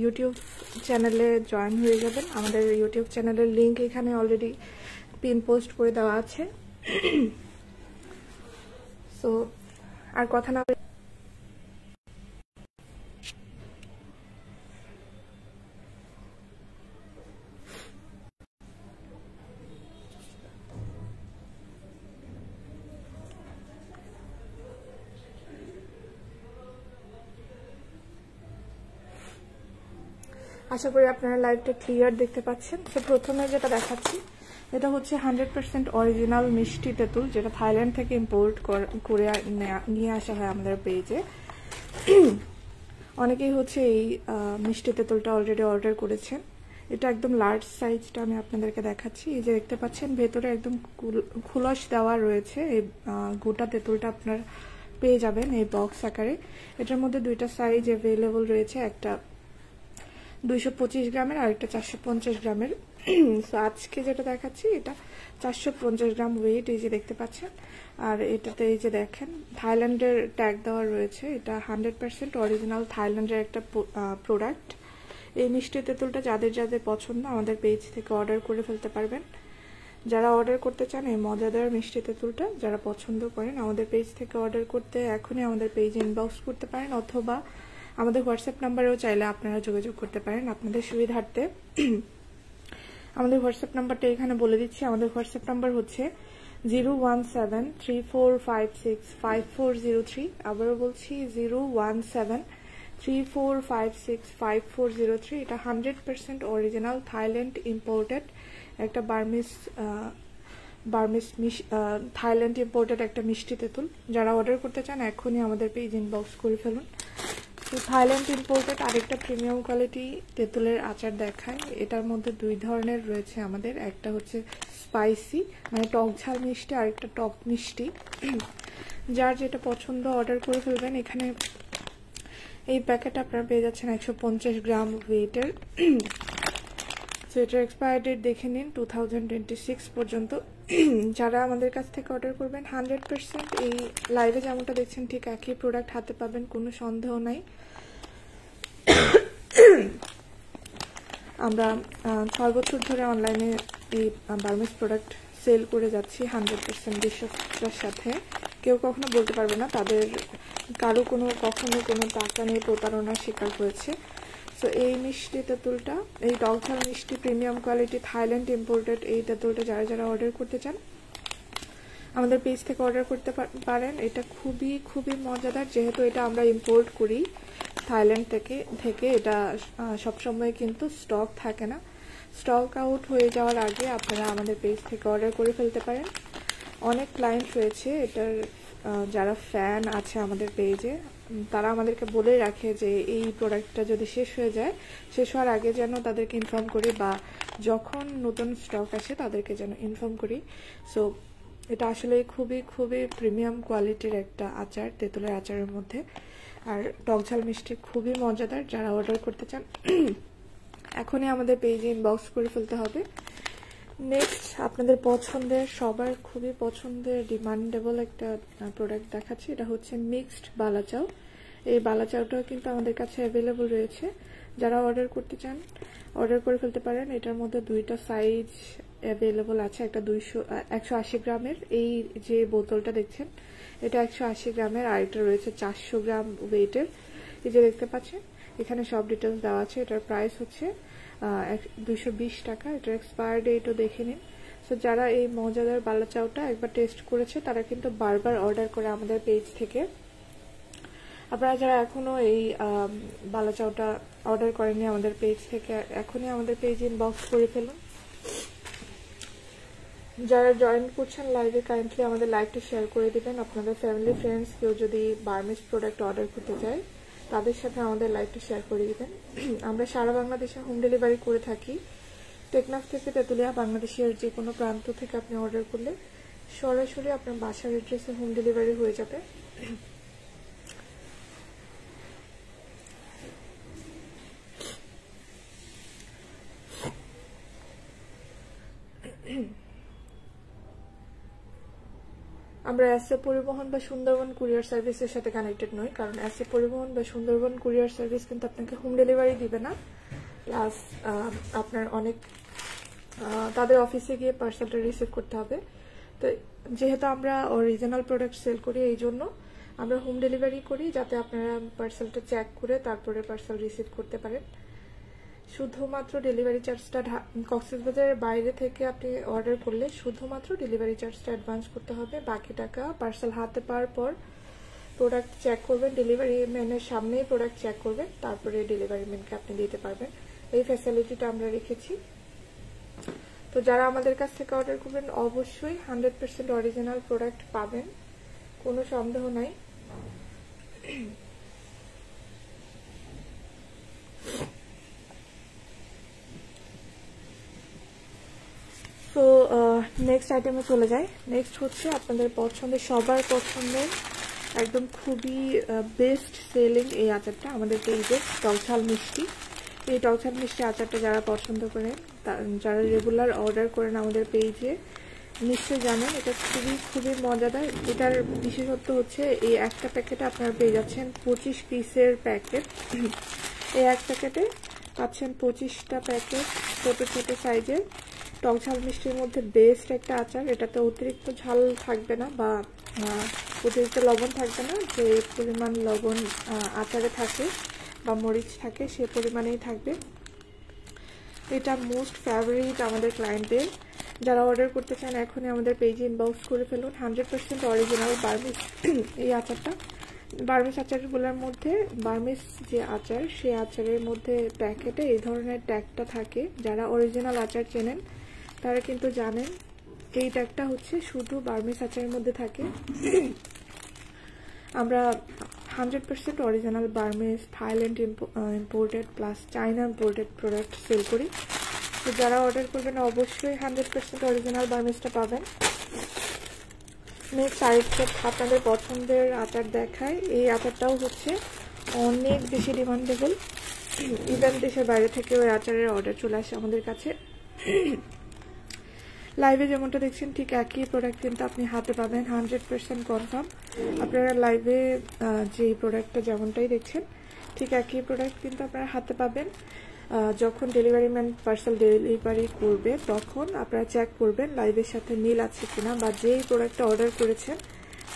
YouTube চ্যানেলে join হয়ে যাবেন। আমাদের ইউটিউব চ্যানেলের লিংক এখানে অলরেডি পিন পোস্ট করে দেওয়া আছে। সো আর কথা না আশা করি আপনারা লাইভটা ক্লিয়ার দেখতে পাচ্ছেন। তো প্রথমে যেটা দেখাচ্ছি এটা হচ্ছে 100% অরিজিনাল মিষ্টি তেঁতুল, যেটা থাইল্যান্ড থেকে ইম্পোর্ট করে নিয়ে আসা হয় আমাদের পেজে। অনেকেই হচ্ছে এই মিষ্টি তেঁতুলটা অলরেডি অর্ডার করেছেন। এটা একদম লার্জ সাইজটা আমি আপনাদেরকে দেখাচ্ছি। এই যে দেখতে পাচ্ছেন ভেতরে একদম খুলস দেওয়া রয়েছে। এই গোটা তেঁতুলটা আপনার পেয়ে যাবেন এই বক্স আকারে। এটার মধ্যে দুইটা সাইজ অ্যাভেলেবল রয়েছে, একটা 225 গ্রামের আর একটা 450 গ্রামের। সো আজকে যেটা দেখাচ্ছি এটা 450 গ্রাম ওয়েট, এই যে দেখতে পাচ্ছেন। আর এটাতে এই যে দেখেন থাইল্যান্ডের ট্যাগ দেওয়া রয়েছে। এটা 100% অরিজিনাল থাইল্যান্ডের একটা প্রোডাক্ট। এই মিষ্টি তেঁতুলটা যাদের যাদের পছন্দ আমাদের পেজ থেকে অর্ডার করে ফেলতে পারবেন। যারা অর্ডার করতে চান এই মজাদার মিষ্টি তেঁতুলটা, যারা পছন্দ করেন আমাদের পেজ থেকে অর্ডার করতে এখনই আমাদের পেজে ইনবক্স করতে পারেন, অথবা আমাদের হোয়াটসঅ্যাপ নাম্বারেও চাইলে আপনারা যোগাযোগ করতে পারেন আপনাদের সুবিধার্থে। আমাদের হোয়াটসঅ্যাপ নাম্বারটা এখানে বলে দিচ্ছি। আমাদের হোয়াটসঅ্যাপ নাম্বার হচ্ছে 01734565403। আবারও বলছি 01734565403। এটা 100% অরিজিনাল থাইল্যান্ড ইম্পোর্টেড একটা থাইল্যান্ড ইম্পোর্টেড একটা মিষ্টি তেঁতুল। যারা অর্ডার করতে চান এখনই আমাদের পেজ ইনবক্স করে ফেলুন। তো থাইল্যান্ড ইম্পোর্টেড আরেকটা প্রিমিয়াম কোয়ালিটি তেঁতুলের আচার দেখায়। এটার মধ্যে দুই ধরনের রয়েছে আমাদের, একটা হচ্ছে স্পাইসি মানে টক ঝাল মিষ্টি, আর একটা টক মিষ্টি। যার যেটা পছন্দ অর্ডার করে ফেলবেন। এখানে এই প্যাকেট আপনারা পেয়ে যাচ্ছেন 150 গ্রাম ওয়েটের। সো এটার এক্সপায়ার ডেট দেখে নিন 2026 পর্যন্ত। যারা আমাদের কাছ থেকে অর্ডার করবেন 100% এই লাইভে যেমনটা দেখছেন ঠিক একই প্রোডাক্ট হাতে পাবেন, কোনো সন্দেহ নাই। আমরা 6 বছর ধরে অনলাইনে এই বার্মিজ প্রোডাক্ট সেল করে যাচ্ছি 100% বিশ্বাসের সাথে। কেউ কখনো বলতে পারবে না তাদের কখনো কোনো টাকা নিয়ে প্রতারণার শিকার হয়েছে। তো এই মিষ্টি তেঁতুলটা, এই টক ঝাল মিষ্টি প্রিমিয়াম কোয়ালিটি থাইল্যান্ড ইম্পোর্টেড এই তেঁতুলটা যারা যারা অর্ডার করতে চান আমাদের পেজ থেকে অর্ডার করতে পারেন। এটা খুবই খুবই মজাদার, যেহেতু এটা আমরা ইম্পোর্ট করি থাইল্যান্ড থেকে এটা সবসময় কিন্তু স্টক থাকে না। স্টক আউট হয়ে যাওয়ার আগে আপনারা আমাদের পেজ থেকে অর্ডার করে ফেলতে পারেন। অনেক ক্লায়েন্ট রয়েছে এটার, যারা ফ্যান আছে আমাদের পেজে, তারা আমাদেরকে বলে রাখে যে এই প্রোডাক্টটা যদি শেষ হয়ে যায়, শেষ হওয়ার আগে যেন তাদেরকে ইনফর্ম করি, বা যখন নতুন স্টক আসে তাদেরকে যেন ইনফর্ম করি। সো এটা আসলে খুবই খুবই প্রিমিয়াম কোয়ালিটির একটা আচার, তেঁতুলের আচারের মধ্যে। আর টক ঝাল মিষ্টি খুবই মজাদার। যারা অর্ডার করতে চান এখনই আমাদের পেজে ইনবক্স করে ফেলতে হবে। নেক্সট আপনাদের পছন্দের, সবার খুবই পছন্দের ডিমান্ডেবল একটা প্রোডাক্ট দেখাচ্ছি। এটা হচ্ছে মিক্সড বালাচাও। এই বালাচাওটাও কিন্তু আমাদের কাছে অ্যাভেলেবল রয়েছে। যারা অর্ডার করতে চান অর্ডার করে ফেলতে পারেন। এটার মধ্যে দুইটা সাইজ অ্যাভেলেবল আছে, একটা 180 গ্রামের, এই যে বোতলটা দেখছেন এটা 180 গ্রামের, আর এটা রয়েছে 400 গ্রাম ওয়েটের। এই যে দেখতে পাচ্ছেন এখানে সব ডিটেলস দেওয়া আছে। এটার প্রাইস হচ্ছে 220 টাকা। এটার এক্সপায়ার ডেটও দেখে নিন। সো যারা এই মজাদার বালাচাওটা একবার টেস্ট করেছে তারা কিন্তু বারবার অর্ডার করে আমাদের পেজ থেকে। আপনারা যারা এখনো এই বালাচাওটা অর্ডার করেননি আমাদের পেজ থেকে, এখনই আমাদের পেজ ইনবক্স করে ফেলুন। যারা জয়েন করছেন লাইভে কাইন্ডলি আমাদের লাইভটা শেয়ার করে দিবেন। আপনাদের ফ্যামিলি ফ্রেন্ডস কেউ যদি বার্মিজ প্রোডাক্ট অর্ডার করতে চায় তাদের সাথে আমাদের লাইভটা শেয়ার করে দিবেন। আমরা সারা বাংলাদেশে হোম ডেলিভারি করে থাকি। টেকনাফ থেকে তেঁতুলিয়া, বাংলাদেশের যে কোনো প্রান্ত থেকে আপনি অর্ডার করলে সরাসরি আপনার বাসার অ্যাড্রেসে হোম ডেলিভারি হয়ে যাবে। আমরা এসএ পরিবহন বা সুন্দরবন কুরিয়ার সার্ভিসের সাথে কানেক্টেড নই, কারণ এসএ পরিবহন বা সুন্দরবন কুরিয়ার সার্ভিস কিন্তু আপনাকে হোম ডেলিভারি দিবে না, প্লাস আপনার অনেক তাদের অফিসে গিয়ে পার্সেলটা রিসিভ করতে হবে। তো যেহেতু আমরা অরিজিনাল প্রোডাক্ট সেল করি, এই জন্য আমরা হোম ডেলিভারি করি, যাতে আপনারা পার্সেলটা চেক করে তারপরে পার্সেল রিসিভ করতে পারেন। শুধুমাত্র ডেলিভারি চার্জটা কক্সবাজারের বাইরে থেকে আপনি অর্ডার করলে শুধুমাত্র ডেলিভারি চার্জটা অ্যাডভান্স করতে হবে, বাকি টাকা পার্সেল হাতে পাওয়ার পর প্রোডাক্ট চেক করবেন, ডেলিভারি ম্যানের সামনেই প্রোডাক্ট চেক করবেন, তারপরে ডেলিভারি ম্যানকে আপনি দিতে পারবেন। এই ফ্যাসিলিটিটা আমরা রেখেছি। তো যারা আমাদের কাছ থেকে অর্ডার করবেন অবশ্যই 100% অরিজিনাল প্রোডাক্ট পাবেন, কোনো সন্দেহ নাই। তো নেক্সট আইটেমে চলে যাই। নেক্সট হচ্ছে আপনাদের পছন্দের, সবার পছন্দের, একদম খুবই বেস্ট সেলিং এই আচারটা আমাদের পেজে, টকঝাল মিষ্টি। এই টকঝাল মিষ্টি আচারটা যারা পছন্দ করেন, যারা রেগুলার অর্ডার করেন আমাদের পেজে, নিশ্চয়ই জানেন এটা খুবই খুবই মজাদার। এটার বিশেষত্ব হচ্ছে এই একটা প্যাকেটে আপনারা পেয়ে যাচ্ছেন 25 পিসের প্যাকেট। এই এক প্যাকেটে পাচ্ছেন 25টা প্যাকেট ছোট ছোট সাইজের টকঝাল মিষ্টির মধ্যে বেস্ট একটা আচার। এটাতে অতিরিক্ত ঝাল থাকবে না বা অতিরিক্ত লবণ থাকবে না, যে পরিমাণ লবণ আচারে থাকে বা মরিচ থাকে সে পরিমাণেই থাকবে। এটা মোস্ট ফেভারিট আমাদের ক্লায়েন্টদের। যারা অর্ডার করতে চান এখনই আমাদের পেজে ইনবক্স করে ফেলুন। 100% অরিজিনাল বার্মিস এই আচারটা। বার্মিস আচারগুলোর মধ্যে বার্মিস যে আচার, সেই আচারের মধ্যে প্যাকেটে এই ধরনের ট্যাগটা থাকে। যারা অরিজিনাল আচার চেনেন তারা কিন্তু জানেন এই ট্যাগটা হচ্ছে শুধু বার্মিস আচারের মধ্যে থাকে। আমরা 100% original Burmese, Thailand imported plus China imported product sale করি। তো যারা অর্ডার করবেন অবশ্যই 100% অরিজিনাল বার্মিসটা পাবেন। নেক্সট আরেকটা আপনাদের পছন্দের আচার দেখায়। এই আচারটাও হচ্ছে অনেক বেশি ডিমান্ডেবল, ইভেন দেশের বাইরে থেকে ওই আচারের অর্ডার চলে আসে আমাদের কাছে। লাইভে যেমনটা দেখছেন ঠিক একই প্রোডাক্ট কিন্তু আপনি হাতে পাবেন, 100% কনফার্ম। আপনারা লাইভে যে প্রোডাক্টটা যেমনটাই দেখছেন ঠিক একই প্রোডাক্ট কিন্তু আপনারা হাতে পাবেন। যখন ডেলিভারি ম্যান পার্সেল ডেলিভারি করবে তখন আপনারা চেক করবেন লাইভের সাথে মিল আছে কিনা, বা যেই প্রোডাক্টটা অর্ডার করেছেন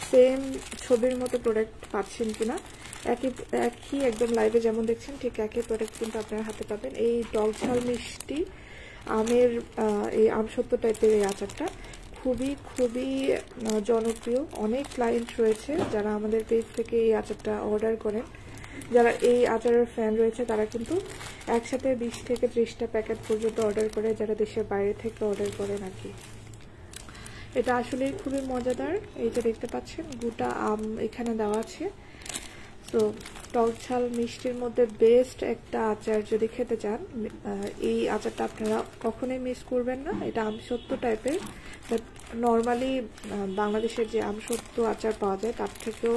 সেম ছবির মতো প্রোডাক্ট পাচ্ছেন কিনা। একই একদম লাইভে যেমন দেখছেন ঠিক একই প্রোডাক্ট কিন্তু আপনারা হাতে পাবেন। এই টকঝাল মিষ্টি আমের এই আমসত্ব টাইপের এই আচারটা খুবই খুবই জনপ্রিয়। অনেক ক্লায়েন্ট রয়েছে যারা আমাদের পেজ থেকে এই আচারটা অর্ডার করেন। যারা এই আচারের ফ্যান রয়েছে তারা কিন্তু একসাথে 20 থেকে 30টা প্যাকেট পর্যন্ত অর্ডার করে, যারা দেশের বাইরে থেকে অর্ডার করেন আর কি। এটা আসলে খুবই মজাদার। এই যে দেখতে পাচ্ছেন গোটা আম এখানে দেওয়া আছে। তো টকঝাল মিষ্টির মধ্যে বেস্ট একটা আচার যদি খেতে চান, এই আচারটা আপনারা কখনোই মিস করবেন না। এটা আমসত্ব টাইপের, বাট নর্মালি বাংলাদেশের যে আমসত্ব আচার পাওয়া যায় তার থেকেও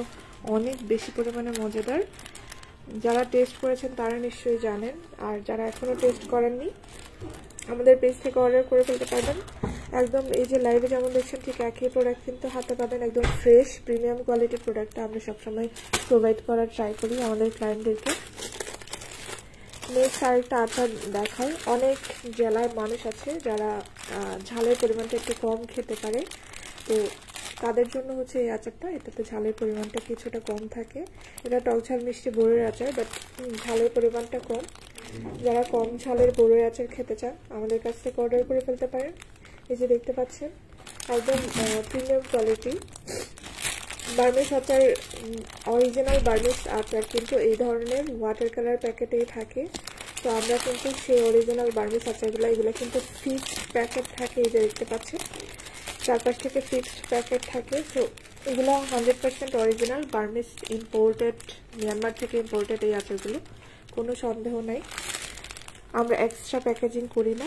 অনেক বেশি পরিমাণে মজাদার। যারা টেস্ট করেছেন তারা নিশ্চয়ই জানেন, আর যারা এখনো টেস্ট করেননি আমাদের পেজ থেকে অর্ডার করে ফেলতে পারবেন। একদম এই যে লাইভে যেমন দেখছেন ঠিক একই প্রোডাক্ট কিন্তু হাতে পাবেন, একদম ফ্রেশ প্রিমিয়াম কোয়ালিটির প্রোডাক্টটা আমরা সবসময় প্রোভাইড করার ট্রাই করি আমাদের ক্লায়েন্টদেরকে। নেক্সট আরেকটা আচার দেখাই। অনেক জেলার মানুষ আছে যারা ঝালের পরিমাণটা একটু কম খেতে পারে, তো তাদের জন্য হচ্ছে এই আচারটা। এটাতে ঝালের পরিমাণটা কিছুটা কম থাকে। এটা টকঝাল মিষ্টি বড়ির আচার, বাট ঝালের পরিমাণটা কম। যারা কম ঝালের বড়ির আচার খেতে চান আমাদের কাছ থেকে অর্ডার করে ফেলতে পারেন। এই যে দেখতে পাচ্ছেন একদম প্রিমিয়াম কোয়ালিটি বার্মিস আচার। অরিজিনাল বার্মিস আচার কিন্তু এই ধরনের ওয়াটার কালার প্যাকেটেই থাকে। তো আমরা কিন্তু সেই অরিজিনাল বার্মিস আচারগুলো, এগুলো কিন্তু ফিক্সড প্যাকেট থাকে। এই যে দেখতে পাচ্ছেন 4-5 থেকে ফিক্সড প্যাকেট থাকে। তো এগুলো 100% অরিজিনাল বার্মিস ইম্পোর্টেড, মিয়ানমার থেকে ইম্পোর্টেড এই আচারগুলো, কোনো সন্দেহ নাই। আমরা এক্সট্রা প্যাকেজিং করি না।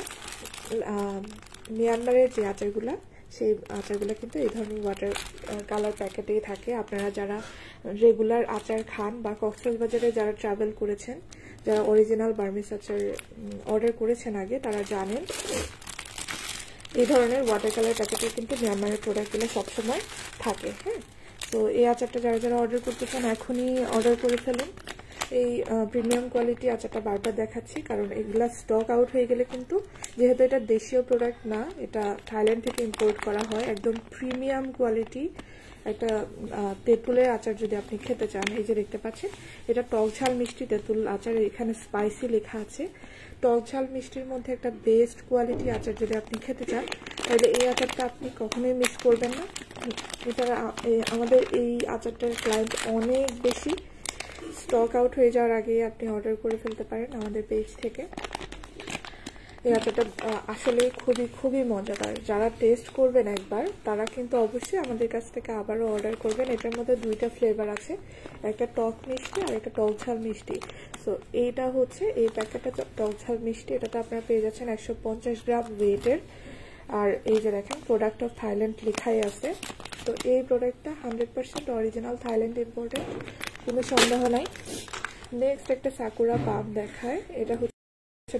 মিয়ানমারের যে আচারগুলো সেই আচারগুলো কিন্তু এই ধরনের ওয়াটার কালার প্যাকেটেই থাকে। আপনারা যারা রেগুলার আচার খান বা কক্সবাজারে যারা ট্রাভেল করেছেন, যারা অরিজিনাল বার্মিস আচার অর্ডার করেছেন আগে, তারা জানেন এই ধরনের ওয়াটার কালার প্যাকেটে কিন্তু মিয়ানমারের প্রোডাক্টগুলো সবসময় থাকে। হ্যাঁ, তো এই আচারটা যারা যারা অর্ডার করতে চান এখনই অর্ডার করে ফেলুন। এই প্রিমিয়াম কোয়ালিটি আচারটা বারবার দেখাচ্ছি কারণ এগুলা স্টক আউট হয়ে গেলে কিন্তু, যেহেতু এটা দেশীয় প্রোডাক্ট না, এটা থাইল্যান্ড থেকে ইম্পোর্ট করা হয়, একদম প্রিমিয়াম কোয়ালিটি একটা তেঁতুলের আচার যদি আপনি খেতে চান, এই যে দেখতে পাচ্ছেন এটা টক ঝাল মিষ্টি তেঁতুল আচার, এখানে স্পাইসি লেখা আছে। টক ঝাল মিষ্টির মধ্যে একটা বেস্ট কোয়ালিটি আচার যদি আপনি খেতে চান তাহলে এই আচারটা আপনি কখনোই মিস করবেন না। এটা আমাদের এই আচারটার ক্লায়েন্ট অনেক বেশি, স্টক আউট হয়ে যাওয়ার আগে আপনি অর্ডার করে ফেলতে পারেন আমাদের পেজ থেকে। এই আচারটা আসলে খুবই খুবই মজাদার, যারা টেস্ট করবেন একবার তারা কিন্তু অবশ্যই আমাদের কাছ থেকে আবারও অর্ডার করবেন। এটার মধ্যে দুইটা ফ্লেভার আছে, একটা টক মিষ্টি আর একটা টক ঝাল মিষ্টি। সো এইটা হচ্ছে এই প্যাকেটটা টক ঝাল মিষ্টি, এটাতে আপনারা পেয়ে যাচ্ছেন 150 গ্রাম ওয়েটের। আর এই যে দেখেন প্রোডাক্ট অফ থাইল্যান্ড লেখাই আছে। তো এই প্রোডাক্টটা 100% অরিজিনাল থাইল্যান্ড ইম্পোর্টেড, কোনো সন্দেহ নাই। নেক্সট একটা সাকুরা পাম দেখায়, এটা হচ্ছে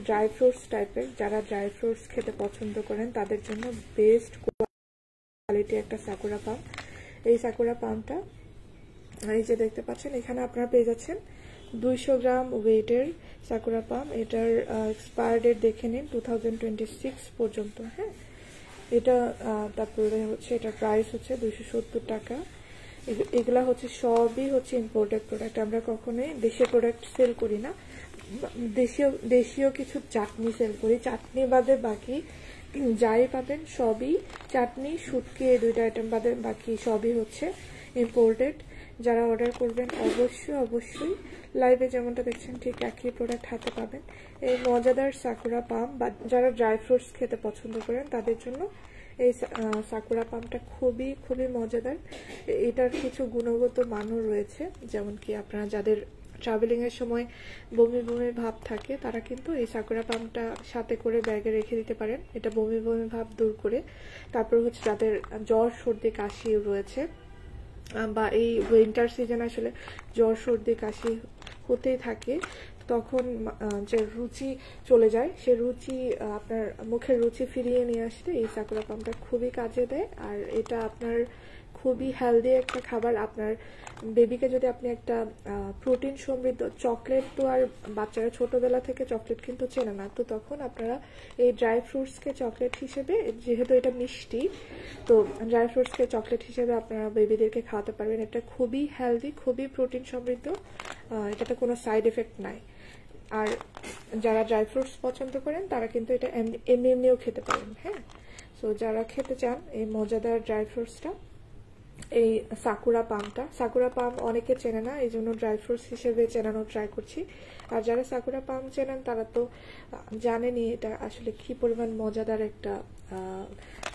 ড্রাই ফ্রুটস টাইপের, যারা ড্রাই ফ্রুটস খেতে পছন্দ করেন তাদের জন্য বেস্ট কোয়ালিটি একটা সাকুরা পাম। এই সাকুরা পামটা এই যে দেখতে পাচ্ছেন এখানে আপনারা পেয়ে যাচ্ছেন 200 গ্রাম ওয়েটের সাকুরা পাম। এটার এক্সপায়ার ডেট দেখে নিন 2026 পর্যন্ত। হ্যাঁ, এটা তারপরে হচ্ছে এটার প্রাইস হচ্ছে 270 টাকা। এগুলা হচ্ছে সবই হচ্ছে ইম্পোর্টেড প্রোডাক্ট, আমরা কখনোই দেশীয় প্রোডাক্ট সেল করি না। দেশীয় কিছু চাটনি সেল করি, চাটনি বাদে বাকি যাই পাবেন সবই, চাটনি শুটকি এই দুইটা আইটেম বাদে বাকি সবই হচ্ছে ইম্পোর্টেড। যারা অর্ডার করবেন অবশ্যই লাইভে যেমনটা দেখছেন ঠিক একই প্রোডাক্ট হাতে পাবেন। এই মজাদার সাকুরা পাম বা যারা ড্রাই ফ্রুটস খেতে পছন্দ করেন তাদের জন্য এই সাকুরা পামটা খুবই খুবই মজাদার। এটার কিছু গুণগত মানও রয়েছে, যেমন কি আপনারা যাদের ট্রাভেলিং এর সময় বমি বমি ভাব থাকে তারা কিন্তু এই সাকুরা পামটা সাথে করে ব্যাগে রেখে দিতে পারেন, এটা বমি বমি ভাব দূর করে। তারপর হচ্ছে যাদের জ্বর সর্দি কাশি রয়েছে বা এই উইন্টার সিজন আসলে জ্বর সর্দি কাশি হতেই থাকে, তখন যে রুচি চলে যায় সে রুচি আপনার মুখের রুচি ফিরিয়ে নিয়ে আসতে এই সাকুরা পামটা খুবই কাজে দেয়। আর এটা আপনার খুবই হেলদি একটা খাবার। আপনার বেবিকে যদি আপনি একটা প্রোটিন সমৃদ্ধ চকলেট, তো আর বাচ্চারা ছোটবেলা থেকে চকলেট কিন্তু চেনে না, তো তখন আপনারা এই ড্রাই ফ্রুটসকে চকলেট হিসেবে, যেহেতু এটা মিষ্টি, তো ড্রাই ফ্রুটসকে চকলেট হিসেবে আপনারা বেবিদেরকে খাওয়াতে পারবেন। এটা খুবই হেলদি, খুবই প্রোটিন সমৃদ্ধ, এটাতে কোনো সাইড এফেক্ট নাই। আর যারা ড্রাই ফ্রুটস পছন্দ করেন তারা কিন্তু এটা এমনিও খেতে পারেন। হ্যাঁ, সো যারা খেতে চান এই মজাদার ড্রাই ফ্রুটসটা, এই সাকুরা পাম অনেকে চেনে না, এই জন্য ড্রাই ফ্রুটস হিসেবে চেনানোর ট্রাই করছি। আর যারা সাকুরা পাম চেনেন তারা তো জানেনই এটা আসলে কি পরিমাণ মজাদার একটা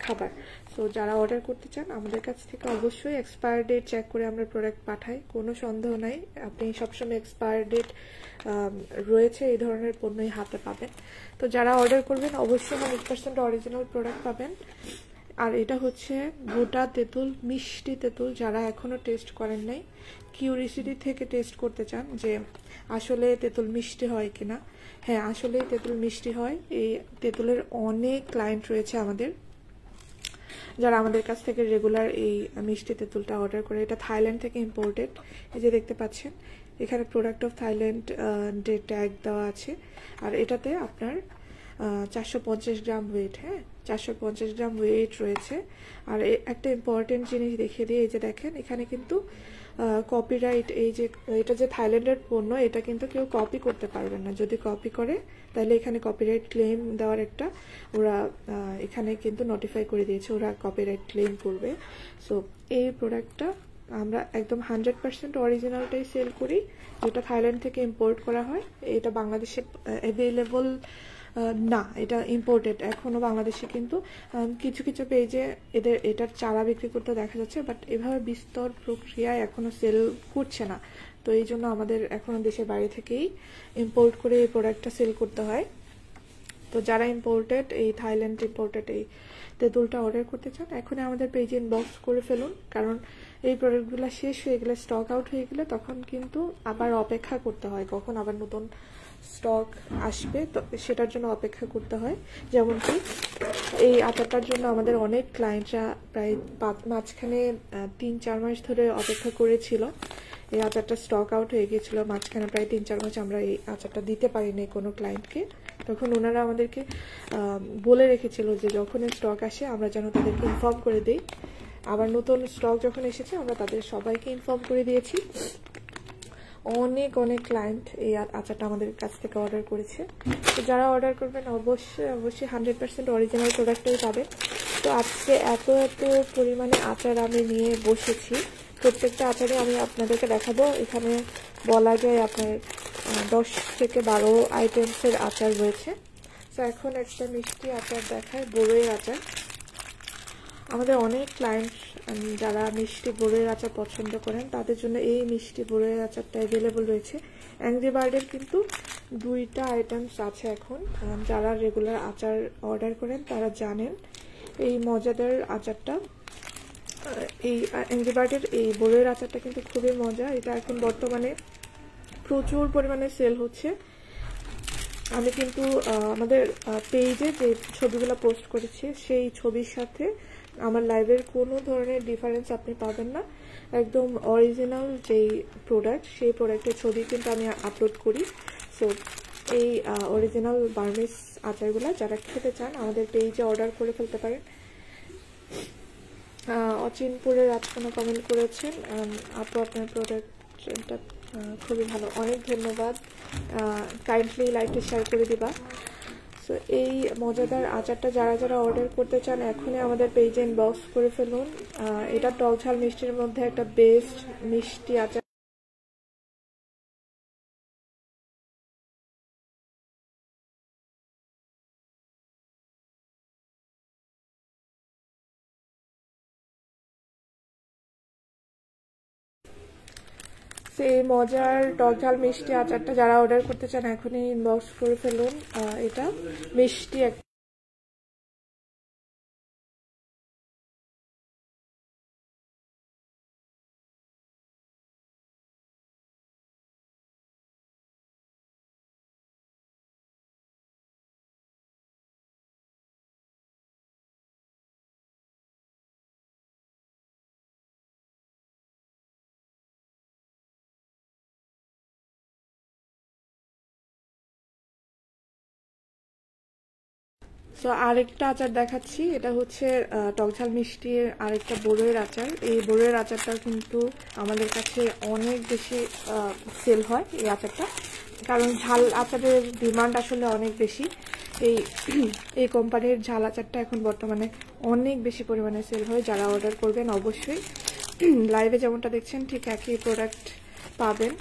খাবার। তো যারা অর্ডার করতে চান আমাদের কাছ থেকে অবশ্যই এক্সপায়ার ডেট চেক করে আমরা প্রোডাক্ট পাঠাই, কোনো সন্দেহ নাই। আপনি সবসময় এক্সপায়ার ডেট রয়েছে এই ধরনের পণ্যই হাতে পাবেন। তো যারা অর্ডার করবেন অবশ্যই 100% অরিজিনাল প্রোডাক্ট পাবেন। আর এটা হচ্ছে গোটা তেঁতুল, মিষ্টি তেঁতুল, যারা এখনো টেস্ট করেন নাই, কিউরিসিটি থেকে টেস্ট করতে চান যে আসলে তেঁতুল মিষ্টি হয় কিনা। হ্যাঁ, আসলেই তেঁতুল মিষ্টি হয়। এই তেঁতুলের অনেক ক্লায়েন্ট রয়েছে আমাদের যারা আমাদের কাছ থেকে রেগুলার এই মিষ্টি তেঁতুলটা অর্ডার করে। এটা থাইল্যান্ড থেকে ইম্পোর্টেড, এই যে দেখতে পাচ্ছেন এখানে product of Thailand date tag দেওয়া আছে। আর এটাতে আপনার 450 গ্রাম ওয়েট, হ্যাঁ 450 গ্রাম ওয়েট রয়েছে। আর একটা ইম্পর্টেন্ট জিনিস দেখিয়ে দিয়ে, এই যে দেখেন এখানে কিন্তু কপিরাইট, এই যে এটা যে থাইল্যান্ডের পণ্য এটা কিন্তু কেউ কপি করতে পারবেন না, যদি কপি করে তাহলে এখানে কপিরাইট ক্লেম দেওয়ার একটা ওরা এখানে কিন্তু নোটিফাই করে দিয়েছে, ওরা কপিরাইট ক্লেম করবে। সো এই প্রোডাক্টটা আমরা একদম 100% অরিজিনালটাই সেল করি, যেটা থাইল্যান্ড থেকে ইম্পোর্ট করা হয়। এটা বাংলাদেশে অ্যাভেলেবল না, এটা ইম্পোর্টেড। এখনো বাংলাদেশে কিন্তু কিছু কিছু পেজে এটার চারা বিক্রি করতে দেখা যাচ্ছে, বাট এভাবে বিস্তর প্রক্রিয়ায় এখনো সেল করছে না। তো এই জন্য আমাদের এখনো দেশের বাইরে থেকেই ইম্পোর্ট করে এই প্রোডাক্টটা সেল করতে হয়। তো যারা ইম্পোর্টেড এই থাইল্যান্ড ইম্পোর্টেড এই তেঁতুলটা অর্ডার করতে চান এখনই আমাদের পেজে ইনবক্স করে ফেলুন, কারণ এই প্রোডাক্টগুলো শেষ হয়ে গেলে, স্টক আউট হয়ে গেলে তখন কিন্তু আবার অপেক্ষা করতে হয় কখন আবার নতুন স্টক আসবে, তো সেটার জন্য অপেক্ষা করতে হয়। যেমন কি এই আচারটার জন্য আমাদের অনেক ক্লায়েন্টরা প্রায় মাঝখানে 3-4 মাস ধরে অপেক্ষা করেছিল। এই আচারটা স্টক আউট হয়ে গিয়েছিল মাঝখানে, প্রায় 3-4 মাস আমরা এই আচারটা দিতে পারিনি কোনো ক্লায়েন্টকে। তখন ওনারা আমাদেরকে বলে রেখেছিল যে যখন স্টক আসে আমরা যেন তাদেরকে ইনফর্ম করে দিই। আবার নতুন স্টক যখন এসেছে আমরা তাদের সবাইকে ইনফর্ম করে দিয়েছি। অনেক অনেক ক্লায়েন্ট এই আচারটা আমাদের কাছ থেকে অর্ডার করেছে। তো যারা অর্ডার করবেন অবশ্যই 100% অরিজিনাল প্রোডাক্টই পাবেন। তো আজকে এত পরিমাণে আচার আমি নিয়ে বসেছি, প্রত্যেকটা আচারে আমি আপনাদেরকে দেখাবো। এখানে বলা যায় আপনার 10 থেকে 12 আইটেমসের আচার রয়েছে। তো এখন একটা মিষ্টি আচার দেখায়, বড়ইয়ের আচার। আমাদের অনেক ক্লায়েন্ট যারা মিষ্টি বড়ইয়ের আচার পছন্দ করেন তাদের জন্য এই মিষ্টি বড়ইয়ের আচারটা অ্যাভেলেবল রয়েছে। অ্যাংরি বার্ডের কিন্তু 2টা আইটেমস আছে এখন। যারা রেগুলার আচার অর্ডার করেন তারা জানেন এই মজাদার আচারটা। এই অ্যাংরি বার্ডের এই বড়ইয়ের আচারটা কিন্তু খুবই মজা। এটা এখন বর্তমানে প্রচুর পরিমাণে সেল হচ্ছে। আমি কিন্তু আমাদের পেজে যে ছবিগুলো পোস্ট করেছি সেই ছবির সাথে আমার লাইভের কোনো ধরনের ডিফারেন্স আপনি পাবেন না। একদম অরিজিনাল যেই প্রোডাক্ট সেই প্রোডাক্টের ছবি কিন্তু আমি আপলোড করি। সো এই অরিজিনাল বার্মিজ আচারগুলো যারা খেতে চান আমাদের পেজে অর্ডার করে ফেলতে পারেন। অচিনপুরের রাজকন্যা কমেন্ট করেছেন, আপু আপনার প্রোডাক্টটা খুবই ভালো, অনেক ধন্যবাদ। কাইন্ডলি লাইভটি শেয়ার করে দিবা। সো এই মজাদার আচারটা যারা যারা অর্ডার করতে চান এখনই আমাদের পেজে ইনবক্স করে ফেলুন। এটা টক ঝাল মিষ্টির মধ্যে একটা বেস্ট মিষ্টি আচার। এই মজার টক ঝাল মিষ্টি আচারটা যারা অর্ডার করতে চান এখনই ইনবক্স করে ফেলুন। এটা মিষ্টি তো আরেকটা আচার দেখাচ্ছি, এটা হচ্ছে টকঝাল মিষ্টির আরেকটা বড়ইয়ের আচার। এই বড়ইয়ের আচারটা কিন্তু আমাদের কাছে অনেক বেশি সেল হয় এই আচারটা, কারণ ঝাল আচারের ডিমান্ড আসলে অনেক বেশি। এই কোম্পানির ঝাল আচারটা এখন বর্তমানে অনেক বেশি পরিমাণে সেল হয়। যারা অর্ডার করবেন অবশ্যই লাইভে যেমনটা দেখছেন ঠিক একই প্রোডাক্ট পাবেন।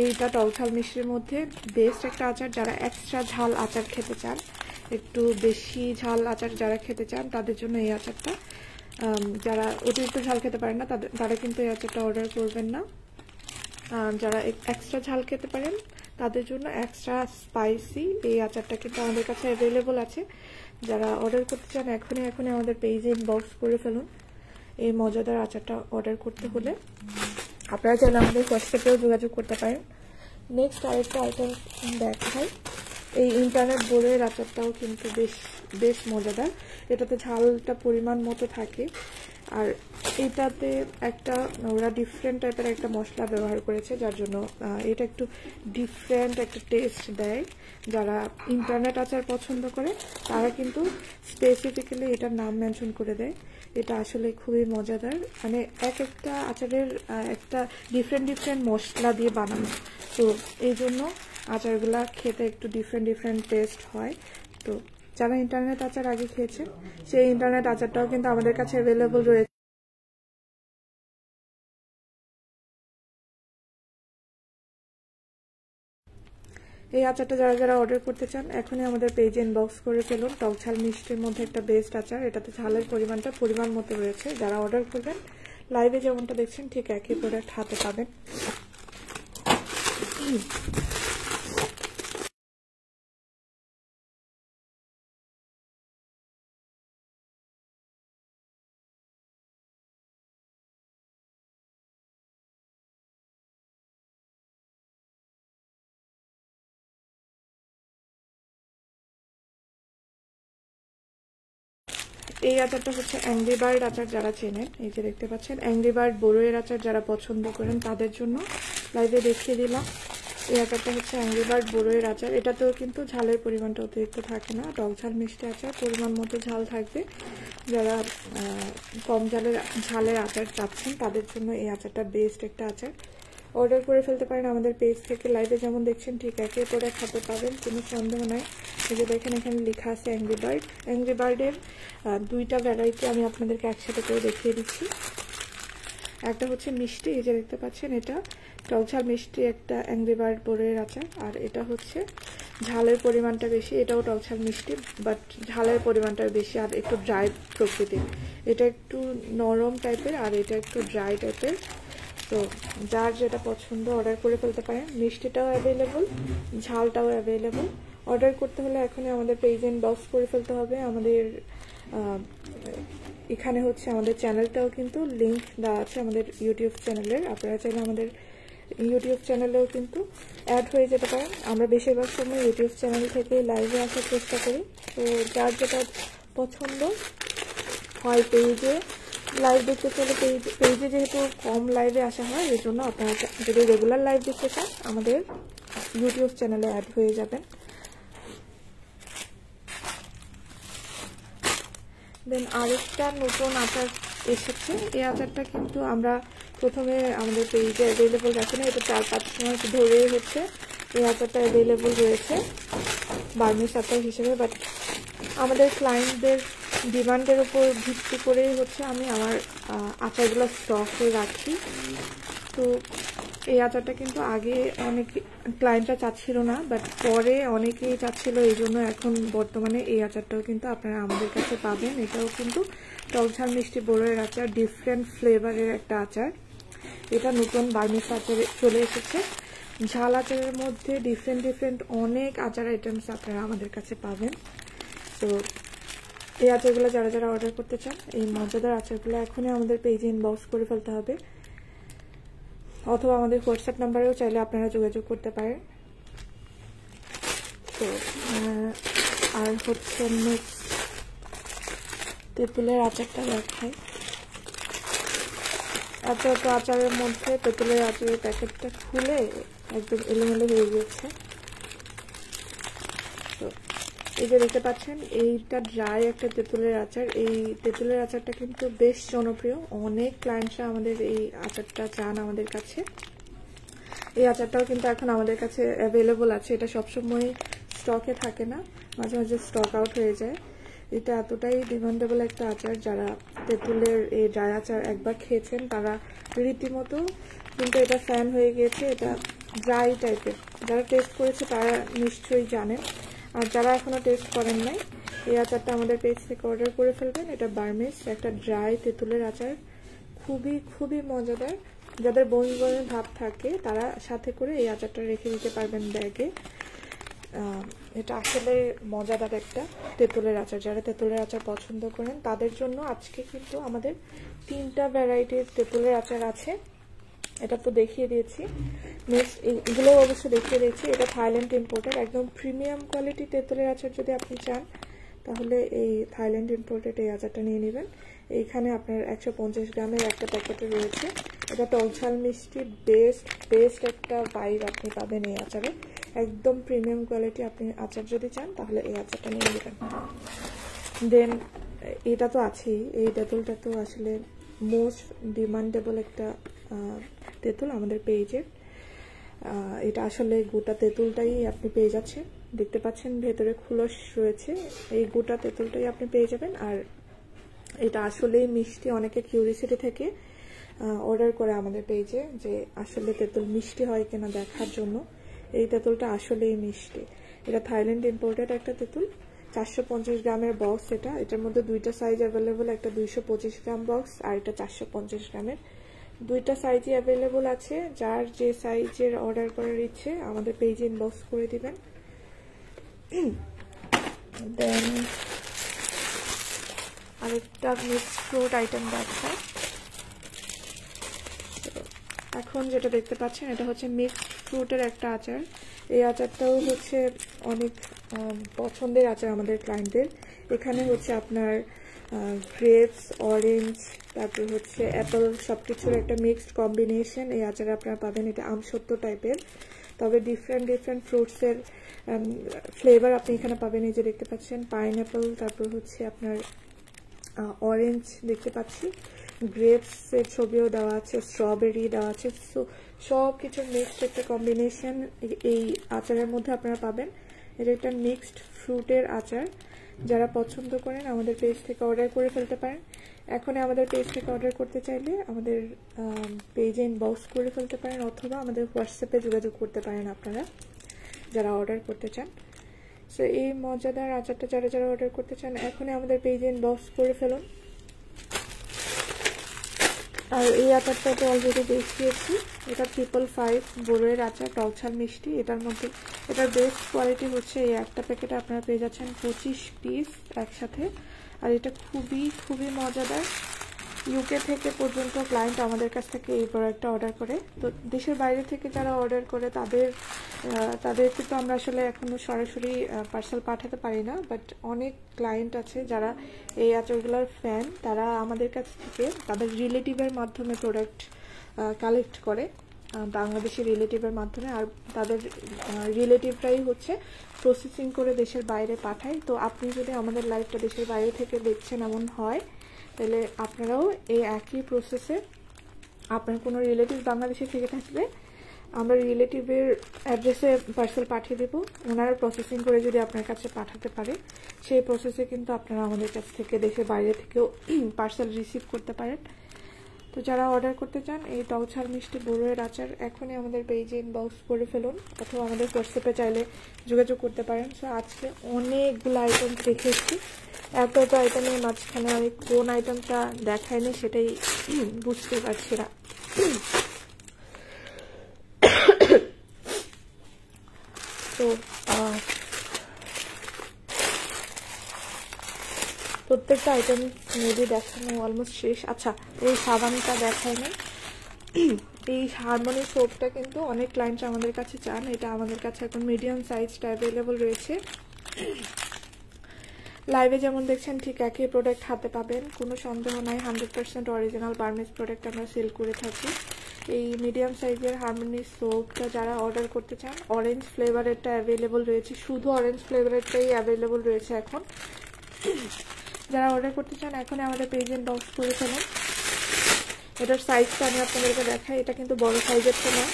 এইটা টকঝাল মিষ্টির মধ্যে বেস্ট একটা আচার। যারা এক্সট্রা ঝাল আচার খেতে চান, একটু বেশি ঝাল আচার যারা খেতে চান তাদের জন্য এই আচারটা। যারা অতিরিক্ত ঝাল খেতে পারেন না তারা কিন্তু এই আচারটা অর্ডার করবেন না। যারা এক্সট্রা ঝাল খেতে পারেন তাদের জন্য এক্সট্রা স্পাইসি এই আচারটা কিন্তু আমাদের কাছে অ্যাভেলেবল আছে। যারা অর্ডার করতে চান এখনই আমাদের পেজে ইনবক্স করে ফেলুন। এই মজাদার আচারটা অর্ডার করতে হলে আপনারা চাইলে আমাদের হোয়াটসঅ্যাপেও যোগাযোগ করতে পারেন। নেক্সট আরেকটা আইটেম দেখাই, এই ইন্টারনেট বড়ইয়ের আচারটাও কিন্তু বেশ মজাদার। এটাতে ঝালটা পরিমাণ মতো থাকে, আর এটাতে একটা ওরা ডিফারেন্ট টাইপের একটা মশলা ব্যবহার করেছে, যার জন্য এটা একটু ডিফারেন্ট একটা টেস্ট দেয়। যারা ইন্টারনেট আচার পছন্দ করে তারা কিন্তু স্পেসিফিক্যালি এটার নাম মেনশন করে দেয়। এটা আসলে খুবই মজাদার, মানে একটা আচারের একটা ডিফারেন্ট মশলা দিয়ে বানানো, তো এই জন্য আচারগুলা খেতে একটু ডিফারেন্ট টেস্ট হয়। তো যারা ইন্টারনেট আচার আগে খেয়েছেন সেই ইন্টারনেট আচারটাও কিন্তু আমাদের কাছে অ্যাভেলেবল রয়েছে। এই আচারটা যারা যারা অর্ডার করতে চান এখনই আমাদের পেজে ইনবক্স করে ফেলুন। টক ঝাল মিষ্টির মধ্যে একটা বেস্ট আচার, এটাতে ঝালের পরিমাণ মতো রয়েছে। যারা অর্ডার করবেন লাইভে যেমনটা দেখছেন ঠিক একই প্রোডাক্ট হাতে পাবেন। এই আচারটা হচ্ছে অ্যাংরি বার্ড আচার, যারা চেনেন এই যে দেখতে পাচ্ছেন অ্যাংরি বার্ড বড়ইয়ের আচার যারা পছন্দ করেন তাদের জন্য লাইভে দেখিয়ে দিলাম। এই আচারটা হচ্ছে অ্যাংরি বার্ড বড়ইয়ের আচার। এটাতেও কিন্তু ঝালের পরিমাণটা অতিরিক্ত থাকে না, টক ঝাল মিষ্টি আচার, পরিমাণ মতো ঝাল থাকবে। যারা কম ঝালের আচার চাচ্ছেন তাদের জন্য এই আচারটা বেস্ট একটা আচার। অর্ডার করে ফেলতে পারেন আমাদের পেজ থেকে। লাইভে যেমন দেখছেন ঠিক একই প্রোডাক্ট হাতে পাবেন, কোনো সন্দেহ নাই। এই যে দেখেন এখানে লেখা আছে অ্যাংরি বার্ড। অ্যাংরি বার্ডের দুইটা ভ্যারাইটি আমি আপনাদেরকে একসাথে করে দেখিয়ে দিচ্ছি। একটা হচ্ছে মিষ্টি, এই যে দেখতে পাচ্ছেন এটা টক ঝাল মিষ্টি একটা অ্যাংরি বার্ড বড়ইয়ের আচার। আর এটা হচ্ছে ঝালের পরিমাণটা বেশি, এটাও টক ঝাল মিষ্টি বাট ঝালের পরিমাণটা বেশি আর একটু ড্রাই প্রকৃতির। এটা একটু নরম টাইপের আর এটা একটু ড্রাই টাইপের। তো যার যেটা পছন্দ অর্ডার করে ফেলতে পারেন। মিষ্টিটাও অ্যাভেলেবল, ঝালটাও অ্যাভেলেবল। অর্ডার করতে হলে এখনই আমাদের পেজ ইনবক্স করে ফেলতে হবে। আমাদের এখানে হচ্ছে আমাদের চ্যানেলটাও কিন্তু লিঙ্ক দেওয়া আছে আমাদের ইউটিউব চ্যানেলের। আপনারা চাইলে আমাদের ইউটিউব চ্যানেলেও কিন্তু অ্যাড হয়ে যেতে পারেন। আমরা বেশিরভাগ সময় ইউটিউব চ্যানেল থেকে লাইভে আসার চেষ্টা করি। তো যার যেটা পছন্দ হয় পেজে লাইভ দেখতে চলে, পেজে যেহেতু কম লাইভে আসা হয় এই জন্য আপনারা যদি রেগুলার লাইভ দেখতে চান আমাদের ইউটিউব চ্যানেলে অ্যাড হয়ে যাবেন। দেন আরেকটা নতুন আচার এসেছে। এই আচারটা কিন্তু আমরা প্রথমে আমাদের পেজে অ্যাভেলেবল রাখি না, এটা 4-5 মাস ধরে হচ্ছে এই আচারটা অ্যাভেলেবল রয়েছে বার্মিজ আচার হিসেবে। বাট আমাদের ক্লায়েন্টদের ডিমান্ডের উপর ভিত্তি করেই হচ্ছে আমি আমার আচারগুলো স্টকে রাখি। তো এই আচারটা কিন্তু আগে অনেক ক্লায়েন্টরা চাচ্ছিল না, বাট পরে অনেকেই চাচ্ছিল, এই জন্য এখন বর্তমানে এই আচারটাও কিন্তু আপনারা আমাদের কাছে পাবেন। এটাও কিন্তু টক ঝাল মিষ্টি বড়ইয়ের আচার, ডিফারেন্ট ফ্লেভারের একটা আচার। এটা নতুন বার্মিজ আচারে চলে এসেছে। ঝাল আচারের মধ্যে ডিফারেন্ট অনেক আচার আইটেমস আপনারা আমাদের কাছে পাবেন। তো এই আচারগুলো যারা যারা অর্ডার করতে চান, এই মজাদার আচারগুলো এখনই আমাদের পেজে ইনবক্স করে ফেলতে হবে, অথবা আমাদের হোয়াটসঅ্যাপ নাম্বারেও চাইলে আপনারা যোগাযোগ করতে পারেন। তো আর হচ্ছে নেক্সট তেঁতুলের আচারটা দেখাই। এত আচারের মধ্যে তেঁতুলের আচারের প্যাকেটটা খুলে একদম এলোমেলো হয়ে গিয়েছে। তো এই যে দেখতে পাচ্ছেন এইটা ড্রাই একটা তেঁতুলের আচার। এই তেঁতুলের আচারটা কিন্তু বেশ জনপ্রিয়, অনেক ক্লায়েন্টরা আমাদের এই আচারটা চান আমাদের কাছে। এই আচারটাও কিন্তু এখন আমাদের কাছে অ্যাভেলেবল আছে। এটা সবসময় স্টকে থাকে না, মাঝে মাঝে স্টক আউট হয়ে যায়। এটা এতটাই ডিমান্ডেবল একটা আচার, যারা তেঁতুলের এই ড্রাই আচার একবার খেয়েছেন তারা রীতিমতো কিন্তু এটা ফ্যান হয়ে গিয়েছে। এটা ড্রাই টাইপের, যারা টেস্ট করেছে তারা নিশ্চয়ই জানেন, আর যারা এখনো টেস্ট করেন নাই এই আচারটা আমাদের পেজ থেকে অর্ডার করে ফেলবেন। এটা বার্মিজ একটা ড্রাই তেঁতুলের আচার, খুবই মজাদার। যাদের বমি বমি ভাব থাকে তারা সাথে করে এই আচারটা রেখে দিতে পারবেন ব্যাগে। এটা আসলে মজাদার একটা তেঁতুলের আচার। যারা তেঁতুলের আচার পছন্দ করেন তাদের জন্য আজকে কিন্তু আমাদের 3টা ভ্যারাইটির তেঁতুলের আচার আছে। এটা তো দেখিয়ে দিয়েছি, নেক্সট এগুলো অবশ্য দেখিয়ে দিয়েছি। এটা থাইল্যান্ড ইম্পোর্টেড একদম প্রিমিয়াম কোয়ালিটি তেঁতুলের আচার যদি আপনি চান তাহলে এই থাইল্যান্ড ইম্পোর্টেড এই আচারটা নিয়ে নেবেন। এইখানে আপনার 150 গ্রামের একটা প্যাকেটে রয়েছে। এটা টক ঝাল মিষ্টি বেস্ট একটা ভাইব আপনি পাবেন এই আচারে, একদম প্রিমিয়াম কোয়ালিটি। আপনি আচার যদি চান তাহলে এই আচারটা নিয়ে নেবেন। দেন এটা তো আছেই, এই তেঁতুলটা তো আসলে মোস্ট ডিমান্ডেবল একটা তেঁতুল আমাদের পেজের। এটা আসলে গোটা তেঁতুলটাই আপনি পেয়ে যাচ্ছেন, দেখতে পাচ্ছেন ভেতরে খোলস রয়েছে, এই গোটা তেঁতুলটাই আপনি পেয়ে যাবেন। আর এটা আসলেই মিষ্টি, অনেকে কিউরিসিটি থেকে অর্ডার করে আমাদের পেজে যে আসলে তেঁতুল মিষ্টি হয় কিনা দেখার জন্য। এই তেঁতুলটা আসলেই মিষ্টি। এটা থাইল্যান্ড ইম্পোর্টেড একটা তেঁতুল, 450 গ্রামের বক্স। এটার মধ্যে 2টা সাইজ অ্যাভেলেবল, একটা 225 গ্রাম বক্স আর এটা 450 গ্রামের। 2টা সাইজই অ্যাভেলেবল আছে। যার যে সাইজের অর্ডার করার ইচ্ছে আমাদের পেজে ইনবক্স করে দিবেন। দেন আরেকটা মিক্সড ফ্রুট আইটেম দেখায়। এখন যেটা দেখতে পাচ্ছেন এটা হচ্ছে মিক্সড ফ্রুটের একটা আচার। এই আচারটাও হচ্ছে অনেক পছন্দের আচার আমাদের ক্লায়েন্টদের। এখানে হচ্ছে আপনার গ্রেপস, অরেঞ্জ, তারপর হচ্ছে অ্যাপেল, সব কিছুর একটা মিক্সড কম্বিনেশন এই আচারে আপনারা পাবেন। এটা আমসত্ত্ব টাইপের, তবে ডিফারেন্ট ডিফারেন্ট ফ্রুটসের ফ্লেভার আপনি এখানে পাবেন। এই যে দেখতে পাচ্ছেন পাইনঅ্যাপেল, তারপর হচ্ছে আপনার অরেঞ্জ দেখতে পাচ্ছি, গ্রেপসের ছবিও দেওয়া আছে, স্ট্রবেরি দেওয়া আছে। সো সব কিছুর মিক্সড একটা কম্বিনেশন এই আচারের মধ্যে আপনারা পাবেন। এটা একটা মিক্সড ফ্রুটের আচার। যারা পছন্দ করেন আমাদের পেজ থেকে অর্ডার করে ফেলতে পারেন। এখন আমাদের পেজ থেকে অর্ডার করতে চাইলে আমাদের পেজে ইনবক্স করে ফেলতে পারেন, অথবা আমাদের হোয়াটসঅ্যাপে যোগাযোগ করতে পারেন আপনারা যারা অর্ডার করতে চান। সো এই মজাদার আচারটা যারা যারা অর্ডার করতে চান এখনই আমাদের পেজে ইনবক্স করে ফেলুন। আর এই আচারটা তো অলরেডি দেখিয়েছি, এটা 555 বড়ইয়ের আচার, টকঝাল মিষ্টি। এটার মধ্যে এটার বেস্ট কোয়ালিটি হচ্ছে এই একটা প্যাকেটে আপনারা পেয়ে যাচ্ছেন 25 পিস একসাথে। আর এটা খুবই খুবই মজাদার। ইউকে থেকে পর্যন্ত ক্লায়েন্ট আমাদের কাছ থেকে এই প্রোডাক্টটা অর্ডার করে। তো দেশের বাইরে থেকে যারা অর্ডার করে তাদেরকে তো আমরা আসলে এখনো সরাসরি পার্সেল পাঠাতে পারি না, বাট অনেক ক্লায়েন্ট আছে যারা এই আচারগুলোর ফ্যান, তারা আমাদের কাছ থেকে তাদের রিলেটিভের মাধ্যমে প্রোডাক্ট কালেক্ট করে, বাংলাদেশি রিলেটিভের মাধ্যমে। আর তাদের রিলেটিভরাই হচ্ছে প্রসেসিং করে দেশের বাইরে পাঠায়। তো আপনি যদি আমাদের লাইভটা দেশের বাইরে থেকে দেখছেন এমন হয়, তাহলে আপনারাও এই একই প্রসেসে, আপনার কোনো রিলেটিভ বাংলাদেশে থেকে থাকলে আমরা রিলেটিভের অ্যাড্রেসে পার্সেল পাঠিয়ে দেবো, ওনারা প্রসেসিং করে যদি আপনার কাছে পাঠাতে পারে, সেই প্রসেসে কিন্তু আপনারা আমাদের কাছ থেকে দেশের বাইরে থেকেও পার্সেল রিসিভ করতে পারেন। তো যারা অর্ডার করতে চান এই টকঝাল মিষ্টি বড়ইয়ের আচার এখনই আমাদের পেজে ইনবক্স করে ফেলুন, অথবা আমাদের হোয়াটসঅ্যাপে চাইলে যোগাযোগ করতে পারেন। সো আজকে অনেকগুলো আইটেম দেখেছি, এত আইটেমের মাঝখানে আমি কোন আইটেমটা দেখাইনি সেটাই বুঝতে পারছি না। তো প্রত্যেকটা আইটেম মেবি দেখানো অলমোস্ট শেষ। আচ্ছা, এই সাবানটা দেখায়নি, এই হারমোনি সোপটা কিন্তু অনেক ক্লায়েন্ট আমাদের কাছে চান। এটা আমাদের কাছে এখন মিডিয়াম সাইজটা অ্যাভেলেবল রয়েছে। লাইভে যেমন দেখছেন ঠিক একই প্রোডাক্ট হাতে পাবেন, কোনো সন্দেহ নাই। 100% অরিজিনাল বার্মিজ প্রোডাক্ট আমরা সেল করে থাকি। এই মিডিয়াম সাইজের হারমোনি সোপটা যারা অর্ডার করতে চান, অরেঞ্জ ফ্লেভারেরটা অ্যাভেলেবল রয়েছে, শুধু অরেঞ্জ ফ্লেভারেরটাই অ্যাভেলেবল রয়েছে এখন। যারা অর্ডার করতে চান এখনই আমাদের পেজ ইনবক্স করে ফেলুন। এটার সাইজটা আমি আপনাদেরকে দেখাই, এটা কিন্তু বড় সাইজেরটা না,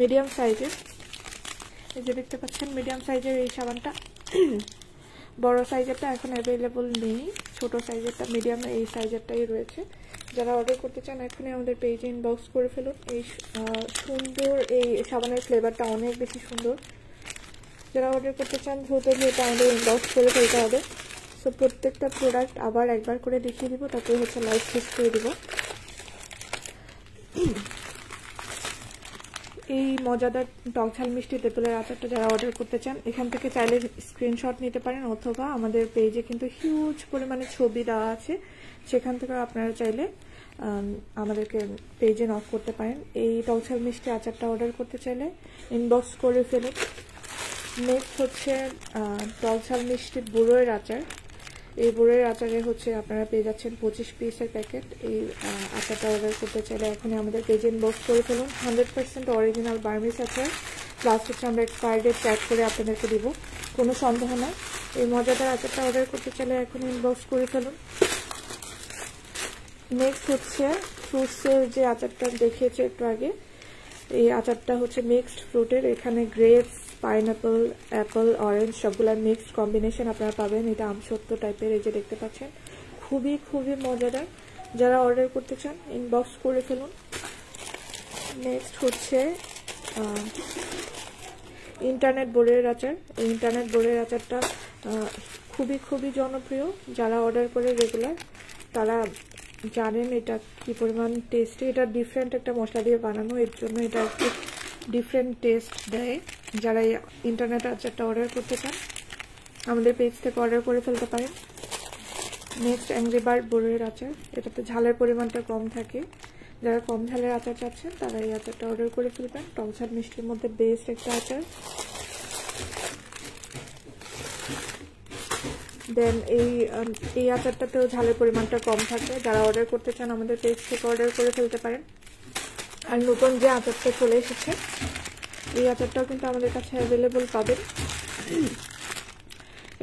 মিডিয়াম সাইজের। এই যে দেখতে পাচ্ছেন মিডিয়াম সাইজের এই সাবানটা, বড় সাইজেরটা এখন অ্যাভেলেবল নেই, ছোট সাইজেরটা, মিডিয়াম এই সাইজেরটাই রয়েছে। যারা অর্ডার করতে চান এখনই আমাদের পেজে ইনবক্স করে ফেলুন। এই সুন্দর এই সাবানের ফ্লেভারটা অনেক বেশি সুন্দর। যারা অর্ডার করতে চান দ্রুত এটা আমাদের ইনবক্স করে ফেলতে হবে। সো প্রত্যেকটা প্রোডাক্ট আবার একবার করে দেখিয়ে দিব, তারপরে হচ্ছে লাইভ শেষ করে দিব। এই মজাদার টকঝাল মিষ্টি তেঁতুলের আচারটা যারা অর্ডার করতে চান এখান থেকে চাইলে স্ক্রিনশট নিতে পারেন, অথবা আমাদের পেজে কিন্তু হিউজ পরিমাণে ছবি দেওয়া আছে, সেখান থেকে আপনারা চাইলে আমাদেরকে পেজে নক করতে পারেন। এই টকঝাল মিষ্টি আচারটা অর্ডার করতে চাইলে ইনবক্স করে ফেলুন। নেক্সট হচ্ছে টকঝাল মিষ্টি বড়ইয়ের আচার। এই বড়ইয়ের আচারে হচ্ছে আপনারা পেয়ে যাচ্ছেন 25 পিসের প্যাকেট। এই আচারটা অর্ডার করতে চাইলে এখনই আমাদের পেজে ইনবক্স করে ফেলুন। 100% অরিজিনাল বার্মিজ আচার, প্লাস হচ্ছে আমরা এক্সপায়ারি ডেট ট্যাগ করে আপনাদেরকে দিব, কোনো সন্দেহ নাই। এই মজাদার আচারটা অর্ডার করতে চাইলে এখন ইনবক্স করে ফেলুন। নেক্সট হচ্ছে ফ্রুটসের যে আচারটা দেখিয়েছে একটু আগে, এই আচারটা হচ্ছে মিক্সড ফ্রুটের, এখানে গ্রেপস, পাইনঅ্যাপল, অ্যাপল, অরেঞ্জ সবগুলোর মিক্সড কম্বিনেশন আপনারা পাবেন। এটা আমসত্ত্ব টাইপের, এই যে দেখতে পাচ্ছেন, খুবই খুবই মজাদার। যারা অর্ডার করতে চান ইনবক্স করে ফেলুন। নেক্সট হচ্ছে ইন্টারনেট বড়ইয়ের আচার। এই ইন্টারনেট বড়ইয়ের আচারটা খুবই খুবই জনপ্রিয়। যারা অর্ডার করে রেগুলার তারা জানেন এটা কি পরিমাণ টেস্টি। এটা ডিফারেন্ট একটা মশলা দিয়ে বানানো, এর জন্য এটা একটু ডিফারেন্ট টেস্ট দেয়। যারা এই ইন্টারনেট আচারটা অর্ডার করতে চান আমাদের পেজ থেকে অর্ডার করে ফেলতে পারেন। নেক্সট অ্যাংরি বার্ড বড়ইয়ের আচার, এটাতে ঝালের পরিমাণটা কম থাকে। যারা কম ঝালের আচার চাচ্ছেন তারা এই আচারটা অর্ডার করে ফেলবেন। টকঝাল মিষ্টির মধ্যে বেস্ট একটা আচার, দেন এই আচারটাতেও ঝালের পরিমাণটা কম থাকে। যারা অর্ডার করতে চান আমাদের পেজ থেকে অর্ডার করে ফেলতে পারেন। আর নতুন যে আচারটা চলে এসেছে এই আচারটাও কিন্তু আমাদের কাছে অ্যাভেলেবল পাবেন।